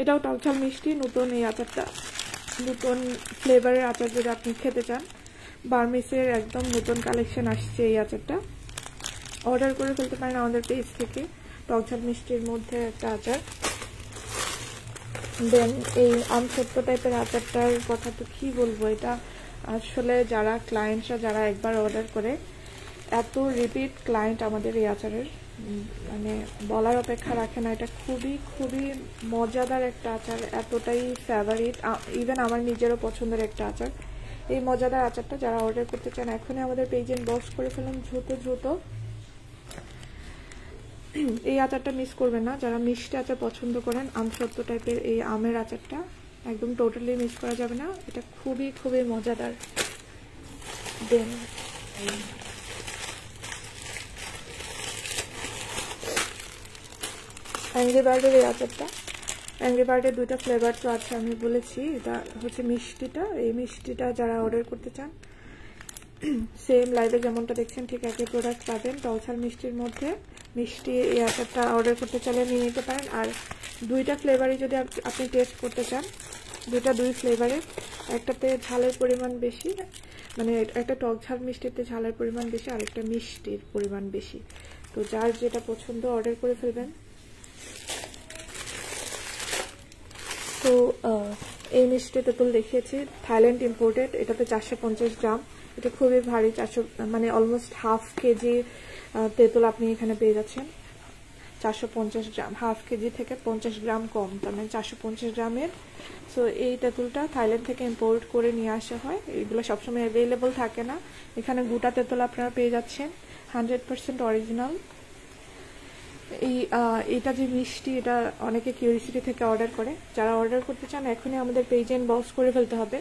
এটাও টকঝাল মিষ্টি নতুন। এই আচারটা নতুন ফ্লেভারের আচার যদি আপনি খেতে চান, বার্মিসের একদম নতুন কালেকশন আসছে। এই আচারটা অর্ডার করে ফেলতে পারেন আমাদের পেজ থেকে। টকঝাল মিষ্টির মধ্যে একটা আচার। দেন এই আমসত্ব টাইপের আচারটার কথা তো কি বলবো, এটা আসলে যারা ক্লায়েন্টরা যারা একবার অর্ডার করে, এত রিপিট ক্লায়েন্ট আমাদের এই আচারের, মানে বলার অপেক্ষা রাখে না। এটা খুবই খুবই মজাদার একটা আচার, এতটাই ফেভারিট, ইভেন আমার নিজেরও পছন্দের একটা আচার। এই মজাদার আচারটা যারা অর্ডার করতে চান এখনই আমাদের পেজে ইনবক্স করে ফেলুন দ্রুত। এই আচারটা মিস করবেন না যারা মিষ্টি আচার পছন্দ করেন। আমসত্ব টাইপের এই আমের আচারটা একদম টোটালি মিস করা যাবে না, এটা খুবই খুবই মজাদার। দেন অ্যাংরি বার্ডের এই আচারটা, অ্যাংরি বার্ডের দুইটা ফ্লেভার তো আছে আমি বলেছি। এটা হচ্ছে মিষ্টিটা, এই মিষ্টিটা যারা অর্ডার করতে চান সেম লাইভে যেমনটা দেখছেন ঠিক একই প্রোডাক্ট পাবেন। টকঝাল মিষ্টির মধ্যে মিষ্টি এই আচারটা অর্ডার করতে চাইলে নিয়ে নিতে পারেন। আর দুইটা ফ্লেভারই যদি আপনি টেস্ট করতে চান, দুই ফ্লেভারে, একটাতে ঝালের পরিমাণ বেশি, মানে একটা টকঝাল মিষ্টিতে ঝালের পরিমাণ বেশি, আর একটা মিষ্টির পরিমাণ বেশি। তো যার যেটা পছন্দ অর্ডার করে ফেলবেন। তো এই মিষ্টি তেঁতুল দেখিয়েছি, থাইল্যান্ড ইম্পোর্টেড। এটাতে 450 গ্রাম, এটা খুবই ভারী। 400 মানে অলমোস্ট হাফ কেজি তেঁতুল আপনি এখানে পেয়ে যাচ্ছেন। 450 গ্রাম, হাফ কেজি থেকে 50 গ্রাম কম, তার মানে 450 গ্রামের। সো এই তেঁতুলটা থাইল্যান্ড থেকে ইম্পোর্ট করে নিয়ে আসা হয়। এইগুলো সবসময় অ্যাভেলেবল থাকে না। এখানে গোটা তেঁতুল আপনারা পেয়ে যাচ্ছেন, 100% অরিজিনাল। এটা যে মিষ্টি, এটা অনেকে কিউরিসিটি থেকে অর্ডার করে। যারা অর্ডার করতে চান এখনই আমাদের পেজে ইনবক্স করে ফেলতে হবে।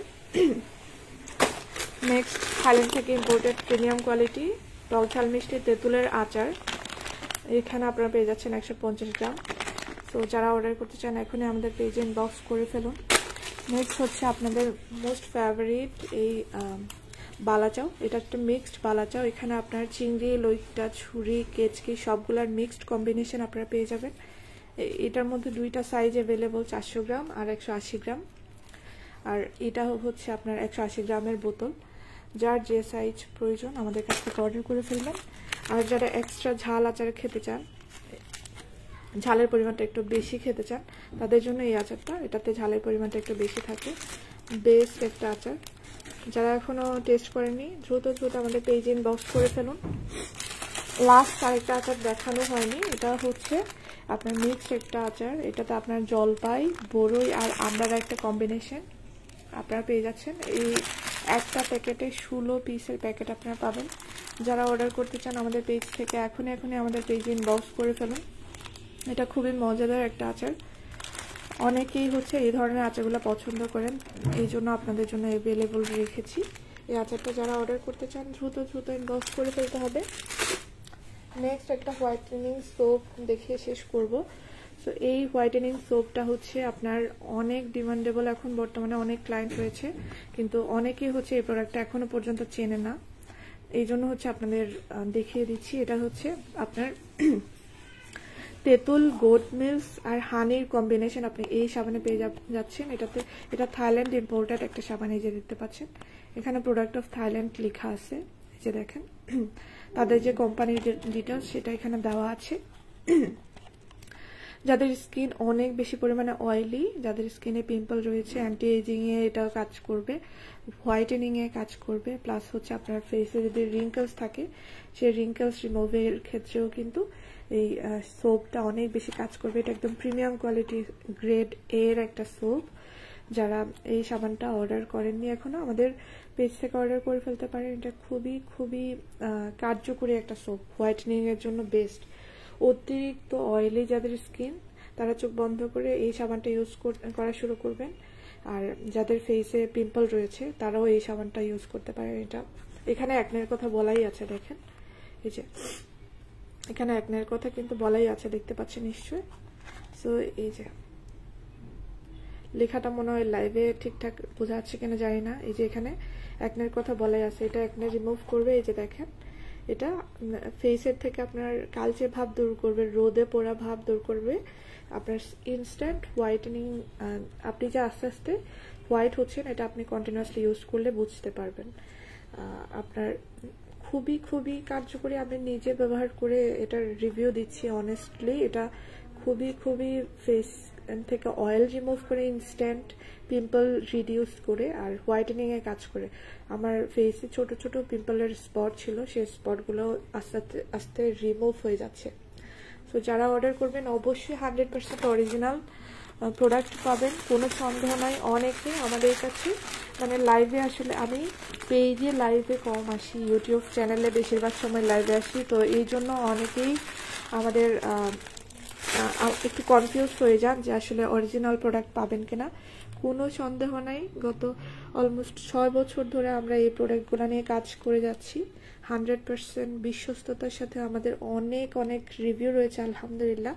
নেক্সট, থাইল্যান্ড থেকে ইম্পোর্টেড প্রিমিয়াম কোয়ালিটি টকঝাল মিষ্টি তেঁতুলের আচার, এখানে আপনারা পেয়ে যাচ্ছেন 150 গ্রাম। তো যারা অর্ডার করতে চান এখনই আমাদের পেজে ইনবক্স করে ফেলুন। নেক্সট হচ্ছে আপনাদের মোস্ট ফেভারিট এই বালাচাও। এটা একটা মিক্সড বালাচাও। এখানে আপনার চিংড়ি, লইট্টা, ছুরি, কেচকি সবগুলার মিক্সড কম্বিনেশন আপনারা পেয়ে যাবেন। এটার মধ্যে দুইটা সাইজ অ্যাভেলেবল, 400 গ্রাম আর 180 গ্রাম। আর এটা হচ্ছে আপনার 180 গ্রামের বোতল। যার যে সাইজ প্রয়োজন আমাদের কাছ থেকে অর্ডার করে ফেলবেন। আর যারা এক্সট্রা ঝাল আচার খেতে চান, ঝালের পরিমাণটা একটু বেশি খেতে চান, তাদের জন্য এই আচারটা, এটাতে ঝালের পরিমাণটা একটু বেশি থাকে। বেস্ট একটা আচার। যারা এখনো টেস্ট করেননি দ্রুত আমাদের পেজে ইনবক্স করে ফেলুন। লাস্ট আরেকটা আচার দেখানো হয়নি, এটা হচ্ছে আপনার মিক্সড একটা আচার। এটাতে আপনার জলপাই, বড়ই আর আমড়ার একটা কম্বিনেশন আপনারা পেয়ে যাচ্ছেন। এই একটা প্যাকেটে 16 পিসের প্যাকেট আপনারা পাবেন। যারা অর্ডার করতে চান আমাদের পেজ থেকে এখনই আমাদের পেজে ইনবক্স করে ফেলুন। এটা খুবই মজাদার একটা আচার, অনেকেই হচ্ছে এই ধরনের আচারগুলো পছন্দ করেন, এই জন্য আপনাদের জন্য অ্যাভেলেবল রেখেছি। এই আচারটা যারা অর্ডার করতে চান দ্রুত ইনবক্স করে ফেলতে হবে। নেক্সট একটা হোয়াইটেনিং সোপ দেখিয়ে শেষ করব। সো এই হোয়াইটেনিং সোপটা হচ্ছে আপনার অনেক ডিমান্ডেবল, এখন বর্তমানে অনেক ক্লায়েন্ট রয়েছে, কিন্তু অনেকেই হচ্ছে এই প্রোডাক্টটা এখনো পর্যন্ত চেনে না। এই জন্য হচ্ছে আপনাদের দেখিয়ে দিচ্ছি। এটা হচ্ছে আপনার তেঁতুল, গোট মিল্ক আর হানির কম্বিনেশন আপনি এই সাবানে পেয়ে যাচ্ছেন। এটা থাইল্যান্ড ইম্পোর্টেড একটা সাবান, এই যে দেখতে পাচ্ছেন এখানে প্রোডাক্ট অফ থাইল্যান্ড লেখা আছে, এই যে দেখেন তাদের যে কোম্পানির ডিটেলস সেটা এখানে দেওয়া আছে। যাদের স্কিন অনেক বেশি পরিমাণে অয়েলি, যাদের স্কিনে পিম্পল রয়েছে, অ্যান্টি এজিং এ এটাও কাজ করবে, হোয়াইটেনিং এ কাজ করবে, প্লাস হচ্ছে আপনার ফেসে যদি রিঙ্কেলস থাকে সেই রিঙ্কেলস রিমুভের ক্ষেত্রেও কিন্তু এই সোপটা অনেক বেশি কাজ করবে। এটা একদম প্রিমিয়াম কোয়ালিটি গ্রেড এর একটা সোপ। যারা এই সাবানটা অর্ডার করেননি এখনো আমাদের পেজ থেকে অর্ডার করে ফেলতে পারেন। এটা খুবই খুবই কার্যকরী একটা সোপ, হোয়াইটেনিং এর জন্য বেস্ট। অতিরিক্ত অয়েলি যাদের স্কিন তারা চোখ বন্ধ করে এই সাবানটা ইউজ করা শুরু করবেন। আর যাদের ফেসে পিম্পল রয়েছে তারাও এই সাবানটা ইউজ করতে পারেন। এটা এখানে অ্যাকনের কথা বলাই আছে, দেখেন এই যে এখানে অ্যাকনের কথা কিন্তু বলাই আছে, দেখতে পাচ্ছেন নিশ্চয়ই। সো এই যে লেখাটা মনে হয় লাইভে ঠিকঠাক বোঝা যাচ্ছে কিনা জানি না। এই যে এখানে অ্যাকনের কথা বলাই আছে, এটা অ্যাকনে রিমুভ করবে। এই যে দেখেন, এটা ফেসের থেকে আপনার কালচে ভাব দূর করবে, রোদে পোড়া ভাব দূর করবে, আপনার ইনস্ট্যান্ট হোয়াইটেনিং। আপনি যে আস্তে আস্তে হোয়াইট হচ্ছেন, এটা আপনি কন্টিনিউয়াসলি ইউজ করলে বুঝতে পারবেন। আপনার খুবই খুবই কার্যকরী, আমি নিজে ব্যবহার করে এটার রিভিউ দিচ্ছি অনেস্টলি। এটা খুবই খুবই ফেস থেকে অয়েল রিমুভ করে, ইনস্ট্যান্ট পিম্পল রিডিউস করে, আর হোয়াইটেনিং এ কাজ করে। আমার ফেসে ছোট ছোট পিম্পলের স্পট ছিল, সেই স্পটগুলো আস্তে আস্তে আস্তে রিমুভ হয়ে যাচ্ছে। তো যারা অর্ডার করবেন অবশ্যই 100% অরিজিনাল প্রোডাক্ট পাবেন, কোনো সন্দেহ নাই। অনেকে আমাদের কাছে মানে লাইভে, আসলে আমি পেজে লাইভে কম আসি, ইউটিউব চ্যানেলে বেশিরভাগ সময় লাইভে আসি, তো এই জন্য অনেকেই আমাদের একটু কনফিউজ হয়ে যান যে আসলে অরিজিনাল প্রোডাক্ট পাবেন কিনা। কোনো সন্দেহ নাই, গত অলমোস্ট 6 বছর ধরে আমরা এই প্রোডাক্টগুলো নিয়ে কাজ করে যাচ্ছি। 100% বিশ্বস্ততার সাথে আমাদের অনেক অনেক রিভিউ রয়েছে আলহামদুলিল্লাহ।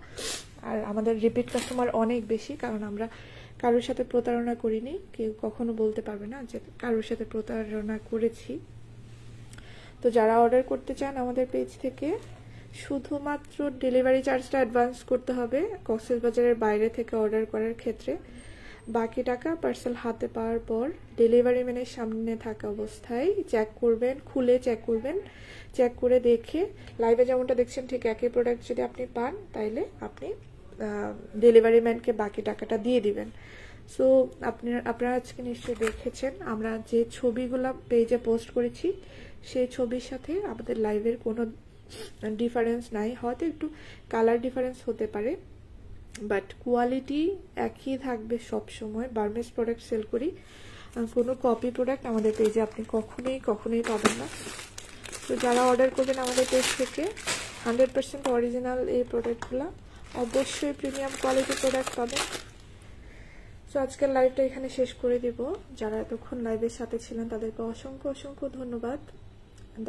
আর আমাদের রিপিট কাস্টমার অনেক বেশি, কারণ আমরা কারোর সাথে প্রতারণা করিনি। কেউ কখনো বলতে পারবে না যে কারোর সাথে প্রতারণা করেছি। তো যারা অর্ডার করতে চান আমাদের পেজ থেকে, শুধুমাত্র ডেলিভারি চার্জটা অ্যাডভান্স করতে হবে কক্সবাজারের বাইরে থেকে অর্ডার করার ক্ষেত্রে। বাকি টাকা পার্সেল হাতে পাওয়ার পর ডেলিভারি ম্যানের সামনে থাকা অবস্থায় চেক করবেন, খুলে চেক করবেন। চেক করে দেখে লাইভে যেমনটা দেখছেন ঠিক একই প্রোডাক্ট যদি আপনি পান, তাইলে আপনি ডেলিভারি ম্যানকে বাকি টাকাটা দিয়ে দিবেন। সো আপনারা আজকে নিশ্চয়ই দেখেছেন আমরা যে ছবিগুলো পেজে পোস্ট করেছি, সেই ছবির সাথে আমাদের লাইভের কোনো ডিফারেন্স নাই। হয়তো একটু কালার ডিফারেন্স হতে পারে, বাট কোয়ালিটি একই থাকবে সব সময়। বার্মেস প্রোডাক্ট সেল করি, কোনো কপি প্রোডাক্ট আমাদের পেজে আপনি কখনোই পাবেন না। তো যারা অর্ডার করবেন আমাদের পেজ থেকে 100% অরিজিনাল এই প্রোডাক্টগুলো, অবশ্যই প্রিমিয়াম কোয়ালিটি প্রোডাক্ট পাবেন। তো আজকের লাইভটা এখানে শেষ করে দিব। যারা এতক্ষণ লাইভের সাথে ছিলেন তাদেরকে অসংখ্য অসংখ্য ধন্যবাদ।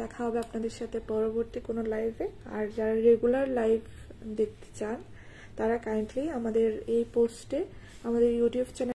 দেখা হবে আপনাদের সাথে পরবর্তী কোনো লাইভে। আর যারা রেগুলার লাইভ দেখতে চান তারা কাইন্ডলি আমাদের এই পোস্টে আমাদের ইউটিউব চ্যানেল